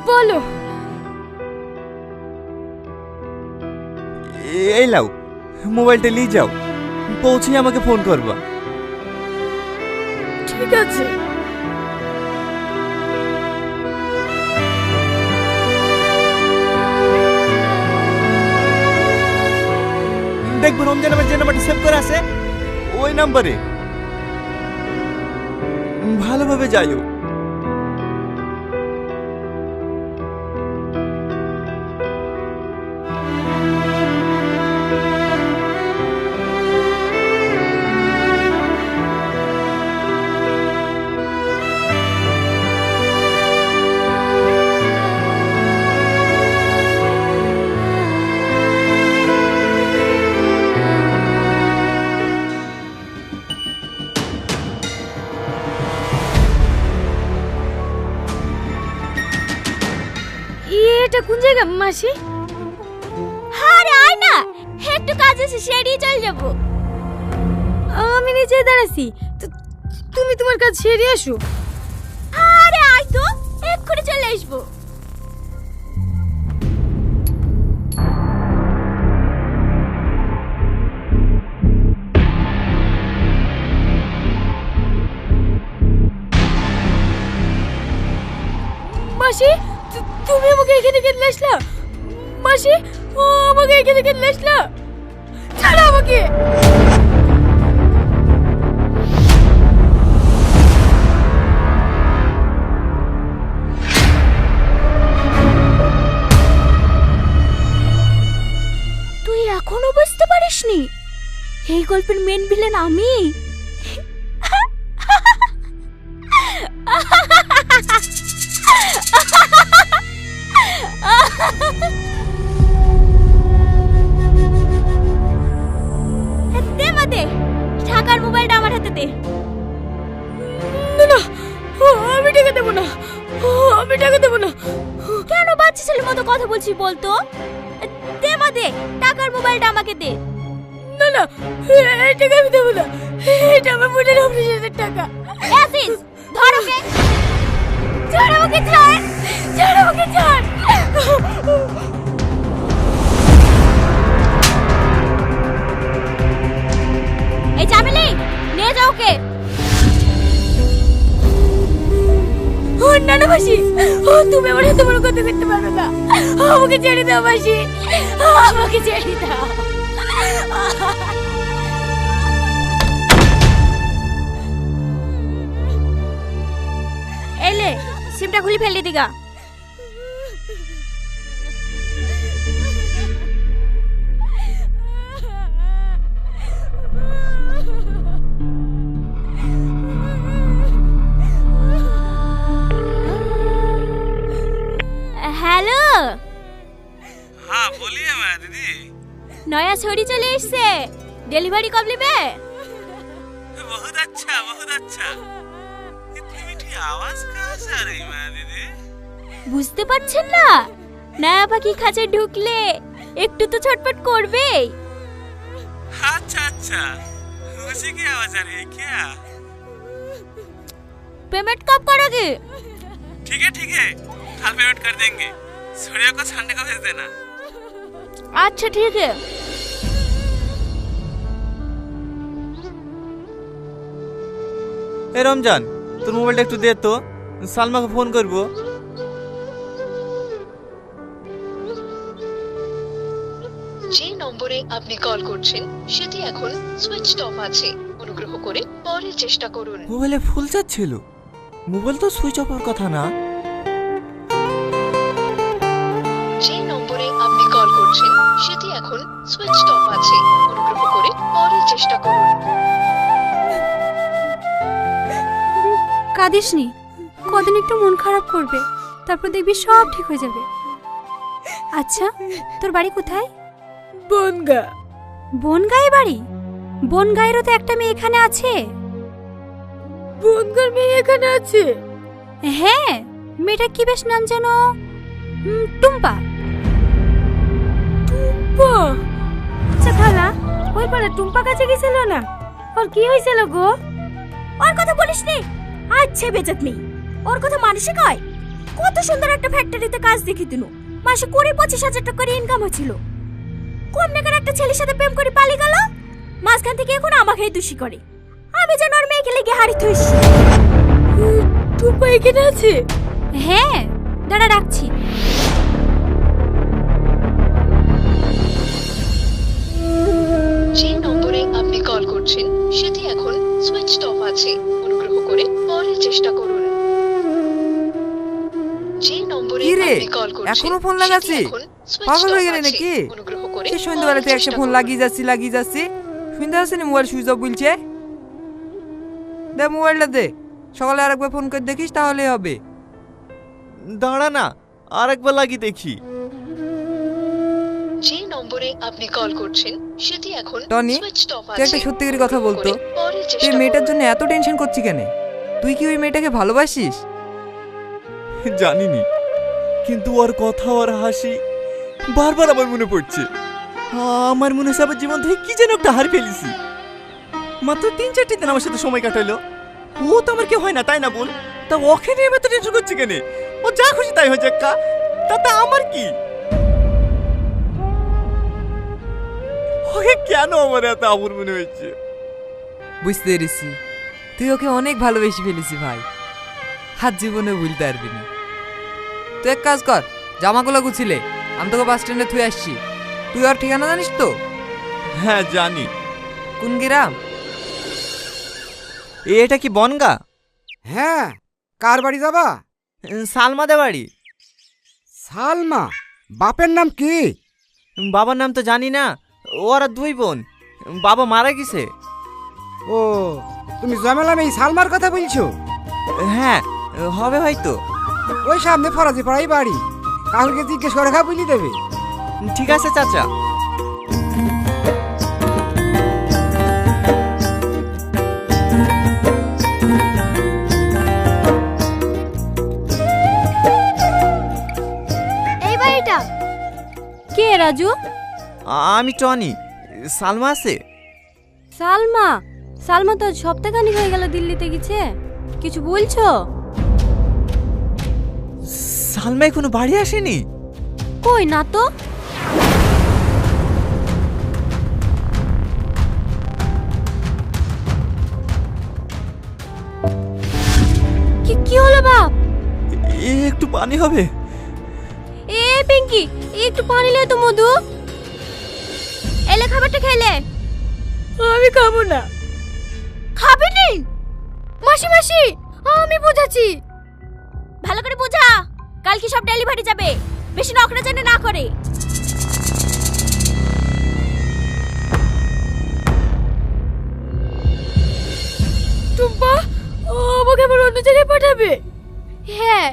বলো। এই লাও, মোবাইলটা নিয়ে যাও, পৌঁছে আমাকে ফোন করবা। ঠিক আছে। দেখবো রমজান আমার যে নাম্বারটা সেভ করে আছে ওই নাম্বারে ভালোভাবে যাইও। এটা কোন জায়গা মাসি? আরে আয় না, একটু কাজ আছে সেরেই চল যাব। আমি নিচে দাঁড়াছি, তুমি তোমার কাজ সেরে আসো। আরে আয় তো, এক্ষুনি চলে আসবো। মাসি, তুমি আমাকে এখানে কেন আসলা? মাসি, ও আমাকে এখানে কেন আসলা? ছাড়ো আমাকে। তুই এখনো বুঝতে পারিসনি এই গল্পের মেন ভিলেন আমি? দে মা দে, ঢাকার মোবাইলটা আমার হাতে দে। না না, আমি টাকা দেবো না, আমি টাকা দেবো না। কেন বাচ্চা ছেলের মতো কথা বলছিস বলতো? দে মা দে, টাকার মোবাইলটা আমাকে দে। না না, এই টাকা আমি দেবো না, এটা আমার বোনের অপারেশনের টাকা। আসিস, ধর ওকে। ছাড় আমাকে, ছাড়, ছাড় আমাকে, ছাড়। এই চামেলি, নিয়ে যাও ওকে। না না মাসি, তুমি আমার হাতে বড় কথা করতে পারবে না। আমাকে ছেড়ে দাও মাসি, আমাকে ছেড়ে দাও। এলে সিমটা খুলে ফেলে দিগা। हेलो। हाँ बोलिए मैं दीदी। नया छोरी चले इससे डिलीवरी कब लेबे? बहुत अच्छा बहुत अच्छा। इतनी मीठी आवाज कहाँ से आ रही मैं दीदी? বুঝতে পারছেন না? নয়া পাখি খাঁচায় ঢুকলে একটু তো ছটফট করবেই। अच्छा अच्छा, उसी की आवाज आ रही है क्या? पेमेंट कब करोगे? ठीक है, कल पेमेंट कर देंगे। सूर्य को संडे को भेज देना। अच्छा ठीक है। এ রমজান, তোর মোবাইলটা একটু দে তো, সালমাকে ফোন করবো। যে নম্বরে আপনি কল করছেন সেটি এখন সুইচড অফ আছে, অনুগ্রহ করে পরে চেষ্টা করুন। মোবাইলে ফুল চাচ্ছিল, মোবাইল তো সুইচ অফ হওয়ার কথা না। যে নম্বরে আপনি কল করছেন সেটি এখন সুইচড অফ আছে, অনুগ্রহ করে পরে চেষ্টা করুন। কাঁদিসনি, কদিন একটু মন খারাপ করবে, তারপর দেখবি সব ঠিক হয়ে যাবে। আচ্ছা, তোর বাড়ি কোথায়? বনগা। বনগাঁয়ে বাড়ি? বনগাঁয়েরও তো একটা মেয়ে এখানে আছে। বনগাঁর মেয়ে এখানে আছে? হ্যাঁ, মেয়েটা কি বেশ নাম যেন, টুম্পা। টুম্পা? আচ্ছা খালা, ওই পাড়া টুম্পা কাছে গেছিল না? ওর কি হয়েছিল গো? ওর কথা বলিস নি। আচ্ছা বেজত নেই, ওর কথা মানুষে কয়। কত সুন্দর একটা ফ্যাক্টরিতে কাজ দেখি দিনু, মাসে 20-25 হাজার টাকা করে ইনকাম হচ্ছিল। কম টাকার একটা ছেলের সাথে প্রেম করে পালিয়ে গেল, মাঝখান থেকে এখন আমাকেই দোষী করে। আমি যেন আর মেয়েকে লেগে হাড়ি থইছি। টুপা এখানে আছে? হ্যাঁ, দাঁড়া রাখছি। যে নম্বরে আপনি কল করছেন সেটি এখন সুইচ অফ আছে, অনুগ্রহ করে পরে চেষ্টা করুন। যে নম্বরে কি রে, আপনি কল করছেন এখনো ফোন লাগাচ্ছি? সেটি এখন switched পাগল হয়ে off গেলি আছে, নাকি? অনুগ্রহ করে সে সন্ধ্যাবেলা থেকে একটা চেষ্টা ফোন করুন। লাগিয়ে যাচ্ছি শুনতে পাচ্ছি না মোবাইল সুইচ অফ বলছে। দে মোবাইলটা দে, সকালে আরেকবার ফোন করে দেখিস তাহলেই হবে। দাঁড়া না, আরেকবার লাগিয়ে দেখি। যে নম্বরে আপনি কল করছেন সেটি এখন টনি, switched off তুই একটা আছে, সত্যিকারি কথা অনুগ্রহ বলতো, করে পরে তুই চেষ্টা মেয়েটার করুন। জন্য এত টেনশন করছিস কেন? তুই কি ওই মেয়েটাকে ভালোবাসিস? জানিনি, কিন্তু ওর কথা, ওর হাসি বারবার আমার মনে পড়ছে। আমার মনে হচ্ছে আমার জীবন থেকে কি যেন একটা হার ফেলেছি। মাত্র 3-4 দিন আমার সাথে সময় কাটাইলো, ও তো আমার কেউ হয় না, তাই না বল? তা ওকে নিয়ে আমি এত টেনশন করছি কেন? ও যা খুশি তাই হয়ে যাক, তাতে আমার কি? ওকে কেন আমার এত আপন মনে হয়েছে? বুঝতে পেরেছি, তুই ওকে অনেক ভালোবেসে ফেলেছি ভাই, হাত জীবনে ভুলতে পারবি না। তুই এক কাজ কর, জামাগুলো গুছিলে, আমি তোকে বাস স্ট্যান্ডে থুয়ে আসছি। তুই ওর ঠিকানা জানিস তো? হ্যাঁ জানি। কোন গ্রাম? এটা কি বনগা? হ্যাঁ, কার বাড়ি যাবা? সালমাদের বাড়ি। সালমা? বাপের নাম কি? বাবার নাম তো জানি না, ওরা 2 বোন, বাবা মারা গেছে। ও, তুমি জমেলা এই সালমার কথা বলছো? হ্যাঁ হবে হয়তো। ওই সামনে ফরাজি পাড়াই বাড়ি, কাউকে জিজ্ঞেস করে খা বুঝিয়ে দেবে। ঠিক আছে চাচা। এই বাড়িটা কে? রাজু? আমি টনি। সালমা আছে? সালমা? সালমা তো সপ্তাহখানিক হয়ে গেল দিল্লিতে গেছে, কিছু বলছো? সালমা এখনো বাড়ি আসেনি? কই না তো। কি হলো বাপ? একটু পানি হবে? এ পিঙ্কি, একটু পানি লে তো মধু। এলে খাবারটা খেলে। আমি খাবো না। খাবে নি? মাসি মাসি, আমি বুঝাচ্ছি। ভালো করে বুঝা, কালকে সব ডেলিভারি যাবে, বেশি নকরা যেন না করে। টুম্পা, আমাকে আবার অন্য জায়গায় পাঠাবে? হ্যাঁ,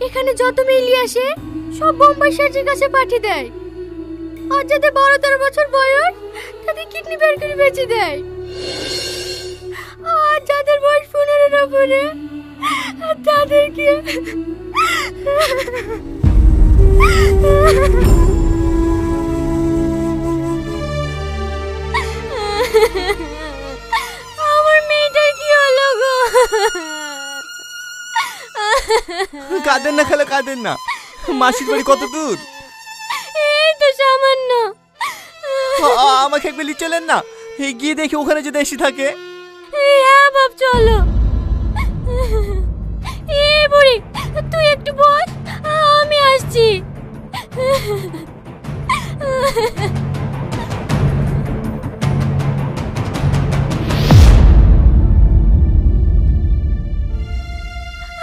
এখানে যত মেইলি আসে সব বোম্বাই সার্জের কাছে পাঠিয়ে দেয়। আর যাদের 12-13 বছর বয়স তাদের কিডনি বের করে বেঁচে দেয়। আর যাদের বয়স 15-এর উপরে তাদেরকে আমার মেয়েটার কি হলো গো? কাঁদেন না খেলে, কাঁদেন না। মাসির বাড়ি কত দূর? এই তো সামান্য। আমাকে একবার নিয়ে চলেন না, গিয়ে দেখি ওখানে যদি এসে থাকে। হ্যাঁ বাপ, চলো। এ বুড়ি, তুই একটু বস, আমি আসছি।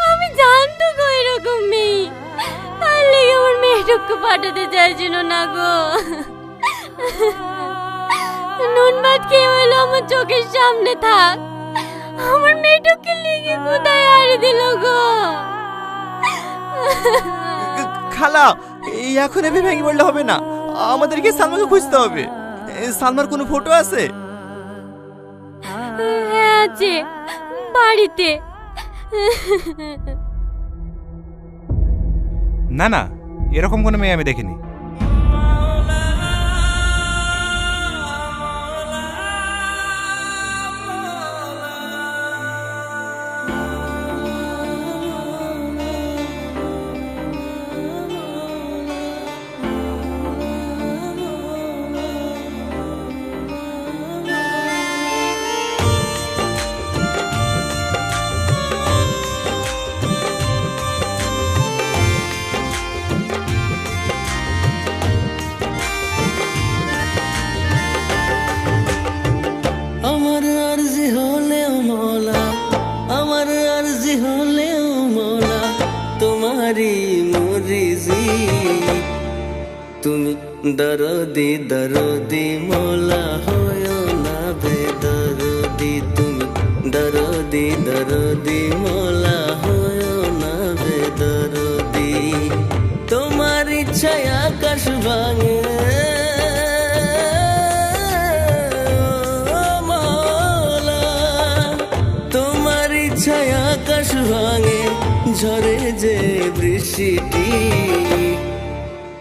আমি জানতো গো এরকম মেয়ে, তার লেগে আমার মেয়েটুকু পাঠাতে চাইছিল না গো। নুন ভাত খেয়ে হইলো আমার চোখের সামনে থাক, আমার মেয়েটুকে লেগে কোথায় হারিয়ে দিল গো। খালা, এখন এভাবে ভেঙে পড়লে হবে না, আমাদেরকে সালমাকে খুঁজতে হবে। সালমার কোনো ফটো আছে? হ্যাঁ আছে, বাড়িতে। না না, এরকম কোনো মেয়ে আমি দেখিনি। রিজিক। তুমি দরদি দরদি মোলা হয় না বেদরদি, তুমি দরদি দরদি মোলা হয় না বেদরদি। তোমার ইচ্ছায় আকাশ ভাঙে মোলা, তোমার ইচ্ছায় আকাশ ভাঙে, ঝরে যে বৃষ্টি।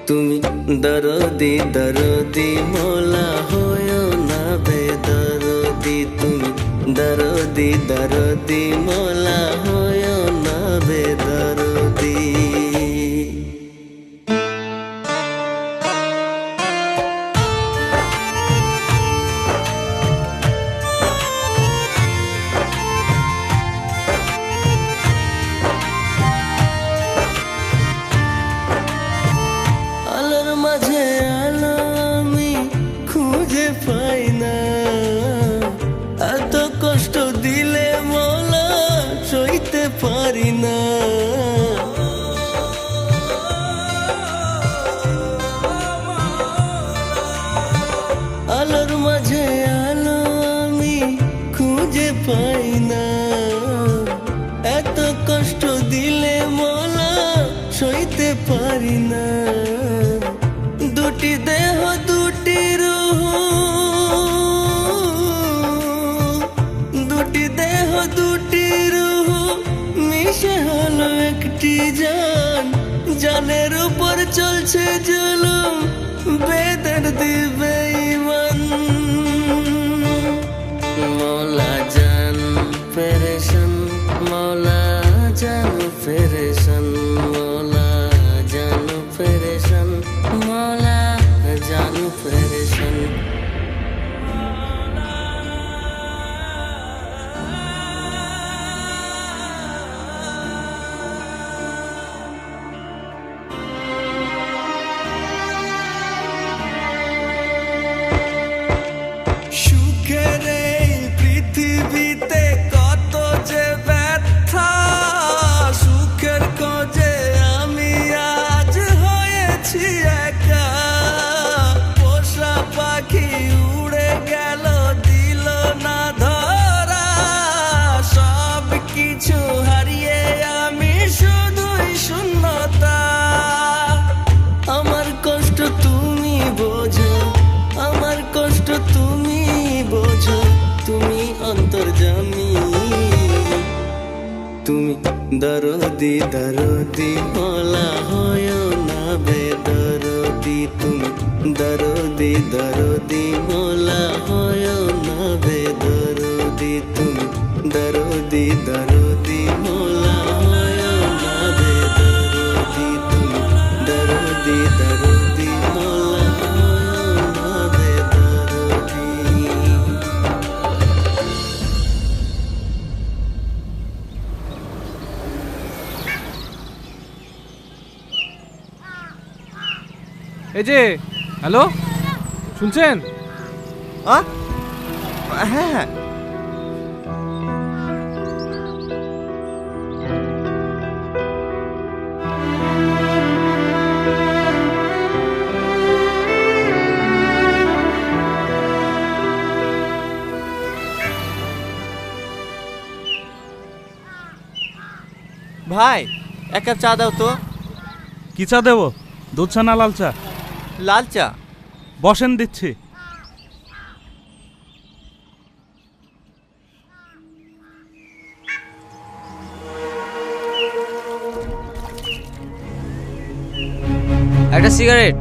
তুমি দরদি দরদি মোলা হয় না বেদরদি, তুমি দরদি দরদি মোলা হয় না বেদরদি। আলোর মাঝে আলো আমি খুঁজে পাই না, এত কষ্ট দিলে মোলা সইতে পারি না। আলোর মাঝে আলো আমি খুঁজে পাই না, এত কষ্ট দিলে মোলা সইতে পারি না। দুটি দেহ দুটি রূহ, দুটি দেহ দুটি রূহ মিশে হলো একটি জান, জানের উপর চলছে জুলুম বেদর দিবে ইমান। মৌলা জান পেরেশান, মৌলা জান পেরেশান, মৌলা জান পেরেশান, মৌলা জান পেরেশান। সুখের এই পৃথিবীতে কত যে ব্যথা, সুখের খোঁজে আমি আজ হয়েছি একা। পোষা পাখি উড়ে গেল দিল না ধরা, সব কিছু হারিয়ে আমি শুধুই শূন্যতা। আমার কষ্ট তুমি বোঝো, আমার কষ্ট তুমি বোঝো, তুমি অন্তর্যামী। তুমি দরদি দরদি মোলা হয় না বেদরদি, তুমি দরদি দরদি মোলা হয় না বেদরদি, তুমি দরদি দরদি মোলা হয় না বেদরদি, তুমি দরদি দরদি মোলা হয় না বেদরদি। এই যে হ্যালো, শুনছেন? হ্যাঁ হ্যাঁ, ভাই এক কাপ চা দাও তো। কি চা দেবো? দুধ চা না লাল চা? লাল চা। বসেন, দিচ্ছি। একটা সিগারেট।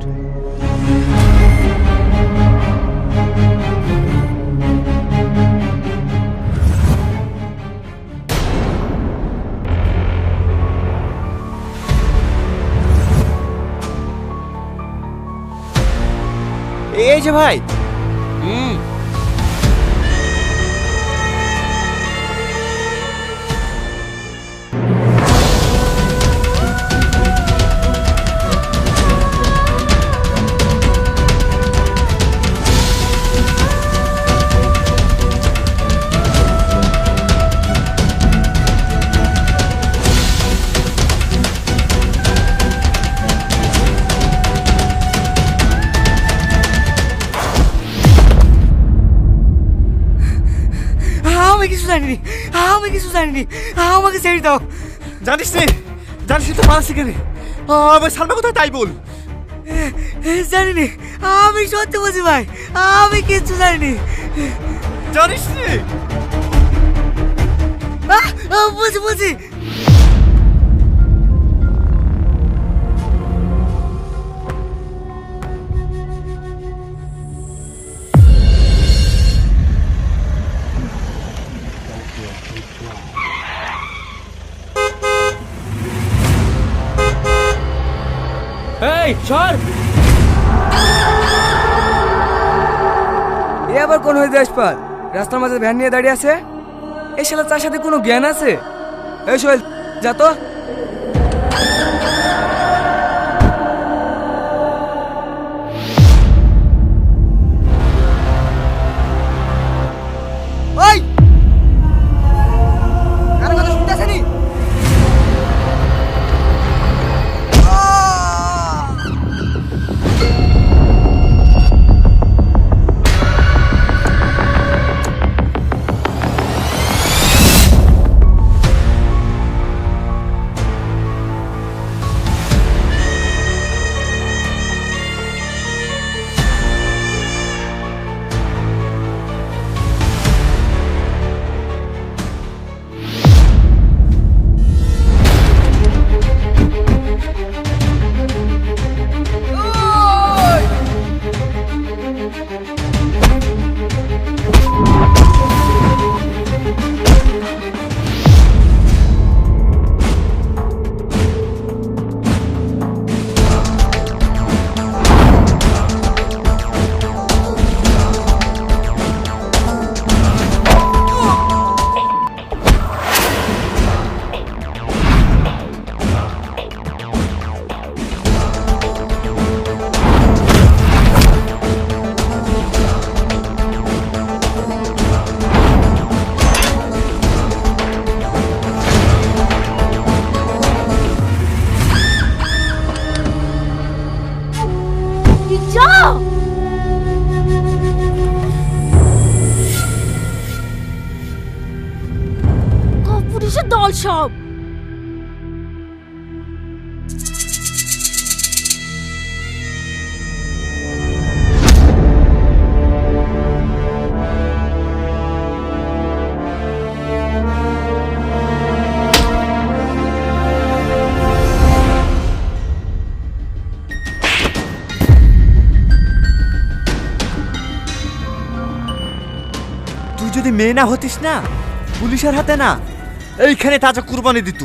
এই যে ভাই। কিছু জানিনি, আমি কিছু জানিনি, আমাকে ছেড়ে দাও। জানিস নে তো পালাচ্ছি কেন? আমার সালমা কোথায় তাই বল। জানিনি, আমি সত্যি বলছি ভাই, আমি কিচ্ছু জানিনি। জানিস নে? বলছি এই সর। এ আবার কোন হয়ে দেশপাল রাস্তার মাঝে ভ্যান নিয়ে দাঁড়িয়ে আছে? এই শালা তার সাথে কোনো জ্ঞান আছে? এই সোহেল যা তো। ওই কারো কথা শুনতে আসেনি? পুলিশের দল সব। তুই যদি মেয়ে না হতিস না, পুলিশের হাতে না এইখানে তাজা কুরবানি দিত।